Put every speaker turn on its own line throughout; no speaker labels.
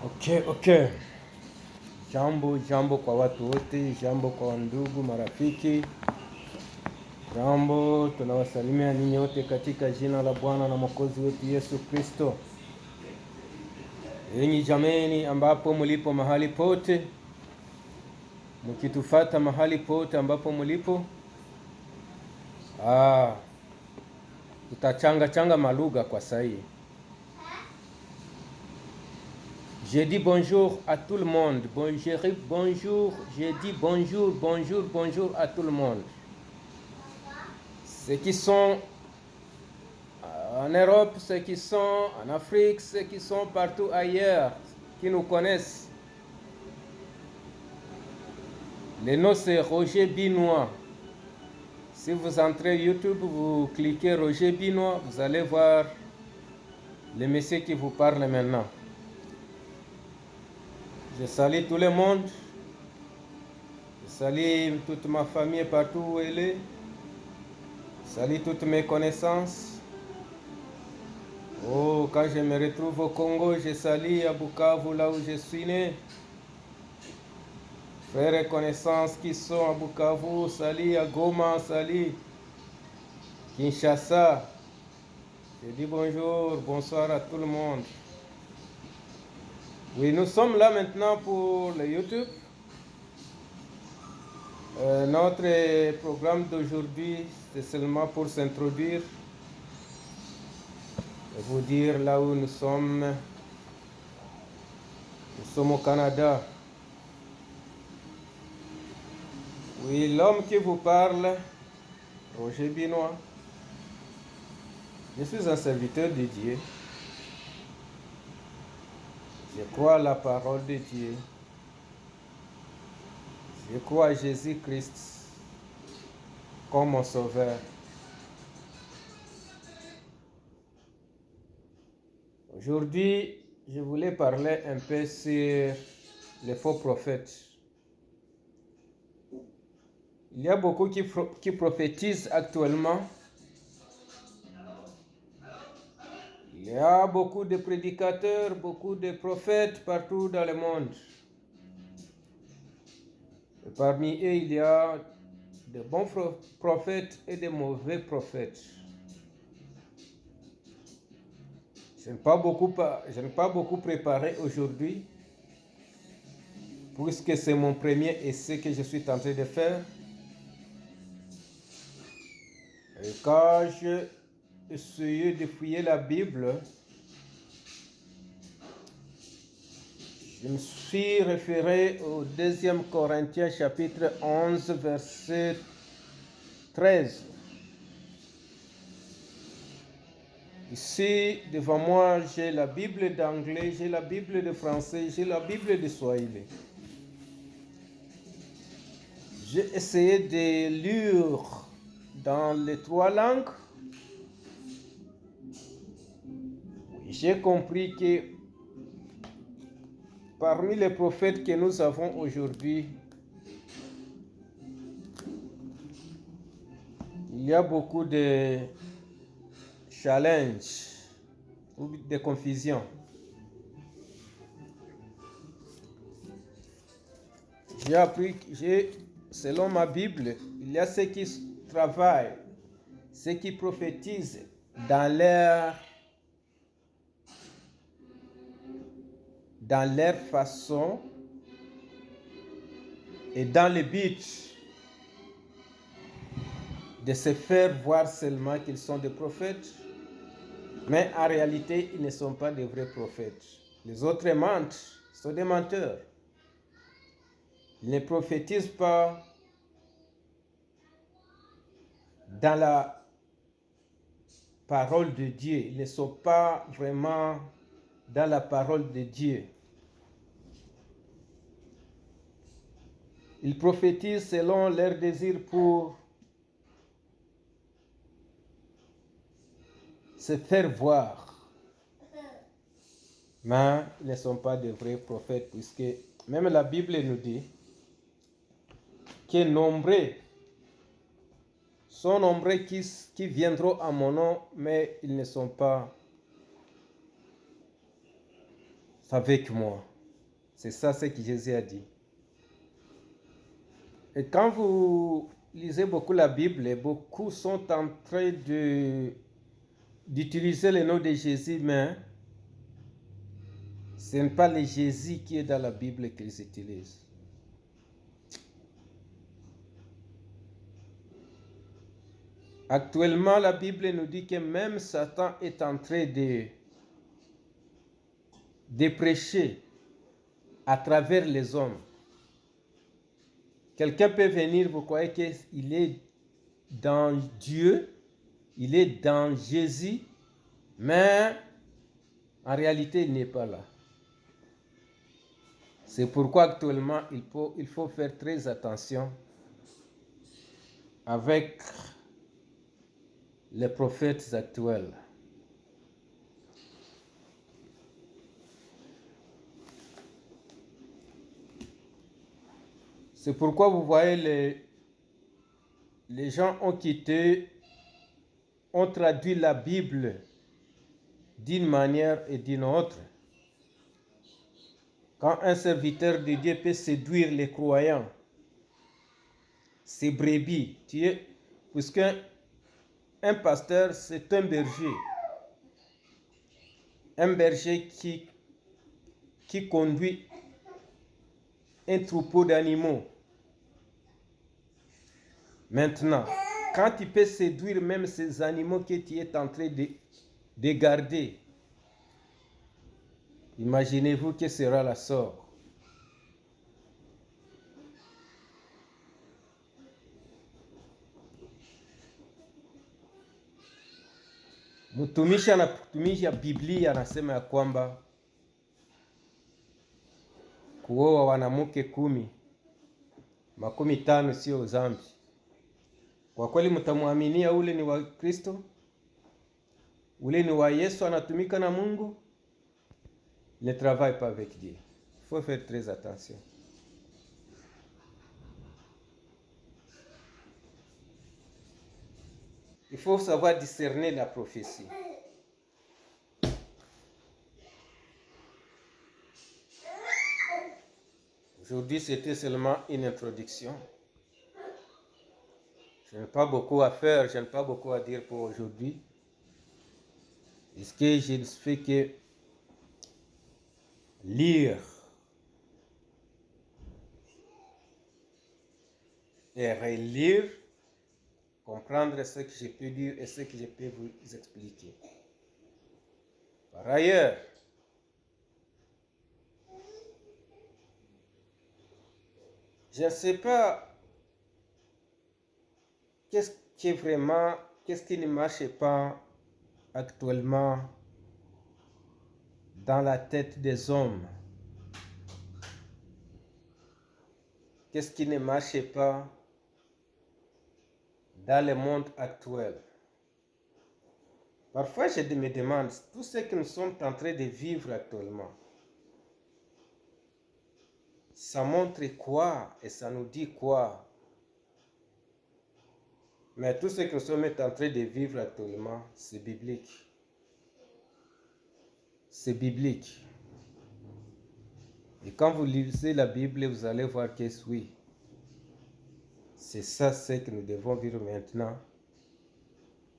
Okay. Jambo kwa watu wote, jambo kwa ndugu, marafiki. Jambo, tunawasalimia ninyi wote katika jina la Bwana na Mwokozi wetu Yesu Kristo. Enyi jameni ambapo mulipo mahali pote, mkitufata mahali pote ambapo mulipo, tutachanga malugha kwa sahi. Je dis bonjour à tout le monde. Bonjour, je dis bonjour à tout le monde. Ceux qui sont en Europe, ceux qui sont en Afrique, ceux qui sont partout ailleurs, qui nous connaissent. Le nom c'est Roger Binois. Si vous entrez YouTube, vous cliquez Roger Binois, vous allez voir le monsieur qui vous parle maintenant. Je salue tout le monde. Je salue toute ma famille partout où elle est. Je salue toutes mes connaissances. Quand je me retrouve au Congo, je salue à Bukavu, là où je suis né. Frères et connaissances qui sont à Bukavu, salut à Goma, salut Kinshasa. Je dis bonsoir à tout le monde. Oui, nous sommes là maintenant pour le YouTube. Notre programme d'aujourd'hui, c'est seulement pour s'introduire et vous dire là où nous sommes. Nous sommes au Canada. Oui, l'homme qui vous parle, Roger Binois. Je suis un serviteur de Dieu. Je crois à la parole de Dieu. Je crois à Jésus-Christ comme mon sauveur. Aujourd'hui, je voulais parler un peu sur les faux prophètes. Il y a beaucoup qui prophétisent actuellement. Il y a beaucoup de prédicateurs, beaucoup de prophètes partout dans le monde. Et parmi eux, il y a de bons prophètes et de mauvais prophètes. Je n'ai pas beaucoup préparé aujourd'hui, puisque c'est mon premier essai que je suis tenté de faire. Et quand j'ai essayé de fouiller la Bible, je me suis référé au 2 Corinthiens chapitre 11, verset 13. Ici, devant moi, j'ai la Bible d'anglais, j'ai la Bible de français, j'ai la Bible de swahili. J'ai essayé de lire dans les 3 langues. J'ai compris que parmi les prophètes que nous avons aujourd'hui, il y a beaucoup de challenges ou de confusion. J'ai appris que selon ma Bible, il y a ceux qui travaillent, ceux qui prophétisent dans leur façon et dans le but de se faire voir seulement qu'ils sont des prophètes, mais en réalité, ils ne sont pas des vrais prophètes. Les autres mentent, sont des menteurs. Ils ne prophétisent pas dans la parole de Dieu. Ils ne sont pas vraiment dans la parole de Dieu. Ils prophétisent selon leur désir pour se faire voir. Mais ils ne sont pas de vrais prophètes, puisque même la Bible nous dit que sont nombreux qui viendront à mon nom, mais ils ne sont pas avec moi. C'est ça ce que Jésus a dit. Et quand vous lisez beaucoup la Bible, beaucoup sont en train d'utiliser le nom de Jésus, mais ce n'est pas le Jésus qui est dans la Bible qu'ils utilisent. Actuellement, la Bible nous dit que même Satan est en train de prêcher à travers les hommes. Quelqu'un peut venir, vous croyez qu'il est dans Dieu, il est dans Jésus, mais en réalité, il n'est pas là. C'est pourquoi actuellement, il faut faire très attention avec les prophètes actuels. C'est pourquoi vous voyez, les gens ont traduit la Bible d'une manière et d'une autre. Quand un serviteur de Dieu peut séduire les croyants, c'est brebis, puisque un pasteur, c'est un berger. Un berger qui conduit un troupeau d'animaux. Maintenant, quand tu peux séduire même ces animaux que tu es en train de garder, imaginez-vous que sera la sort. Mtumishi anapotumisha Biblia anasema ya kwamba kuoa wanawake 15 sio dhambi. Kwa kweli mtamwaminia ule ni wa Kristo? Ule ni wa Yesu anatumika na Mungu? Ne travaille pas avec Dieu. Il faut faire très attention. Il faut savoir discerner la prophétie. Aujourd'hui, c'était seulement une introduction. Je n'ai pas beaucoup à faire, je n'ai pas beaucoup à dire pour aujourd'hui. Ce que je ne fais que lire et relire, comprendre ce que je peux dire et ce que je peux vous expliquer. Par ailleurs, je ne sais pas qu'est-ce qui ne marche pas actuellement dans la tête des hommes. Qu'est-ce qui ne marche pas dans le monde actuel? Parfois, je me demande, tout ce que nous sommes en train de vivre actuellement, ça montre quoi et ça nous dit quoi? Mais tout ce que nous sommes en train de vivre actuellement, c'est biblique. C'est biblique. Et quand vous lisez la Bible, vous allez voir que oui, c'est ça ce que nous devons vivre maintenant.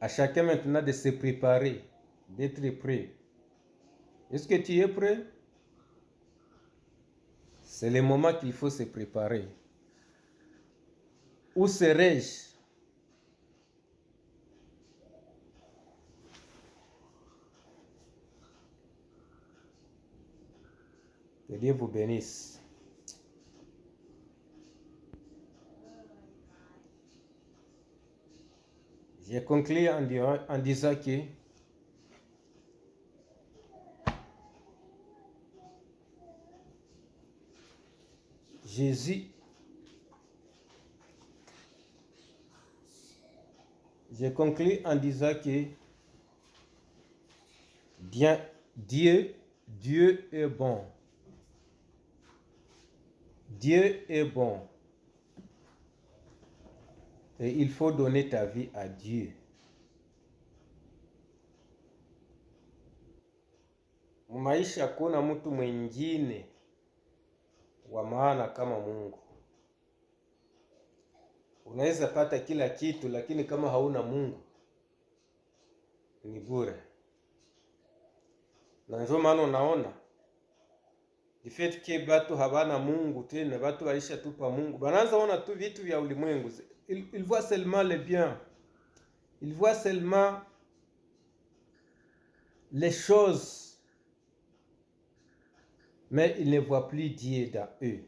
À chacun maintenant de se préparer, d'être prêt. Est-ce que tu es prêt? C'est le moment qu'il faut se préparer. Où serai-je? Que Dieu vous bénisse. Je conclue en disant que Jésus, je conclue en disant que Dieu est bon. Dieu est bon. Et il faut donner ta vie à Dieu. Maisha hakuna mtu mwingine wa maana kama Mungu. Unaweza pata kila kitu, lakini kama hauna Mungu ni bure. Na ndio maana unaona ifeti ke batu habana Mungu tena, batu waisha tupa Mungu, banaanza ona tu vitu vya ulimwengu. Il voit seulement le bien, il voit seulement les choses, mais il ne voit plus Dieu dans eux.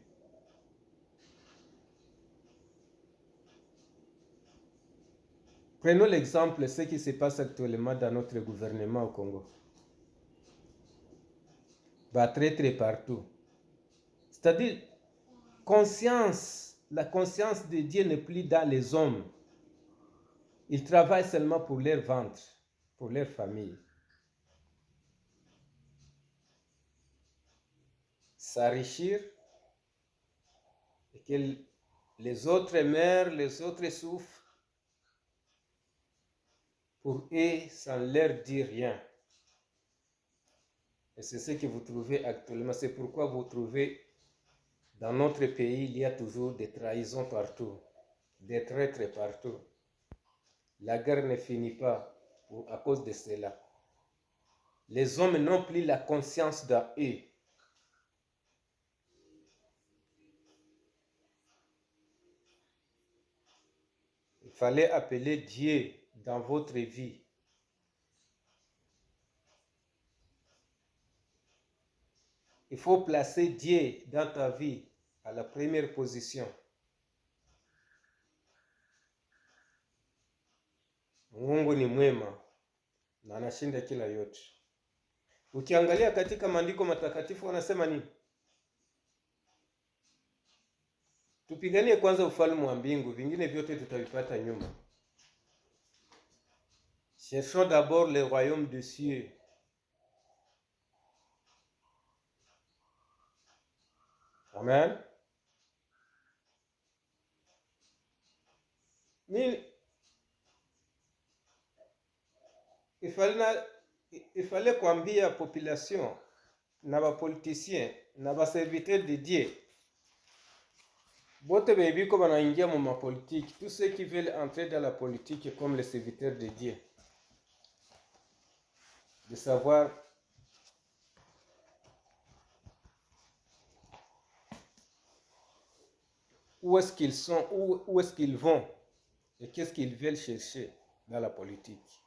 Prenons l'exemple de ce qui se passe actuellement dans notre gouvernement au Congo. Traître partout. C'est-à-dire, la conscience de Dieu n'est plus dans les hommes. Ils travaillent seulement pour leur ventre, pour leur famille. S'enrichir et que les autres meurent, les autres souffrent. Pour eux, ça ne leur dit rien. Et c'est ce que vous trouvez actuellement. C'est pourquoi vous trouvez dans notre pays, il y a toujours des trahisons partout, des traîtres partout. La guerre ne finit pas à cause de cela. Les hommes n'ont plus la conscience d'eux. Il fallait appeler Dieu dans votre vie. Il faut placer Dieu dans ta vie à la première position. Mungu ni mwema na anashinda kila yote. Ukiangalia katika maandiko matakatifu wanasema nini? Tupiganie kwanza ufalme wa mbingu, vingine vyote tutavipata nyuma. Cherchons d'abord le royaume des cieux. Amen. Il fallait kuambia population na ba politiciens na ba serviteurs de Dieu. Bote bebiko banaingia mu ma politique, tous ceux qui veulent entrer dans la politique comme les serviteurs de Dieu. De savoir où est-ce qu'ils sont, où est-ce qu'ils vont et qu'est-ce qu'ils veulent chercher dans la politique.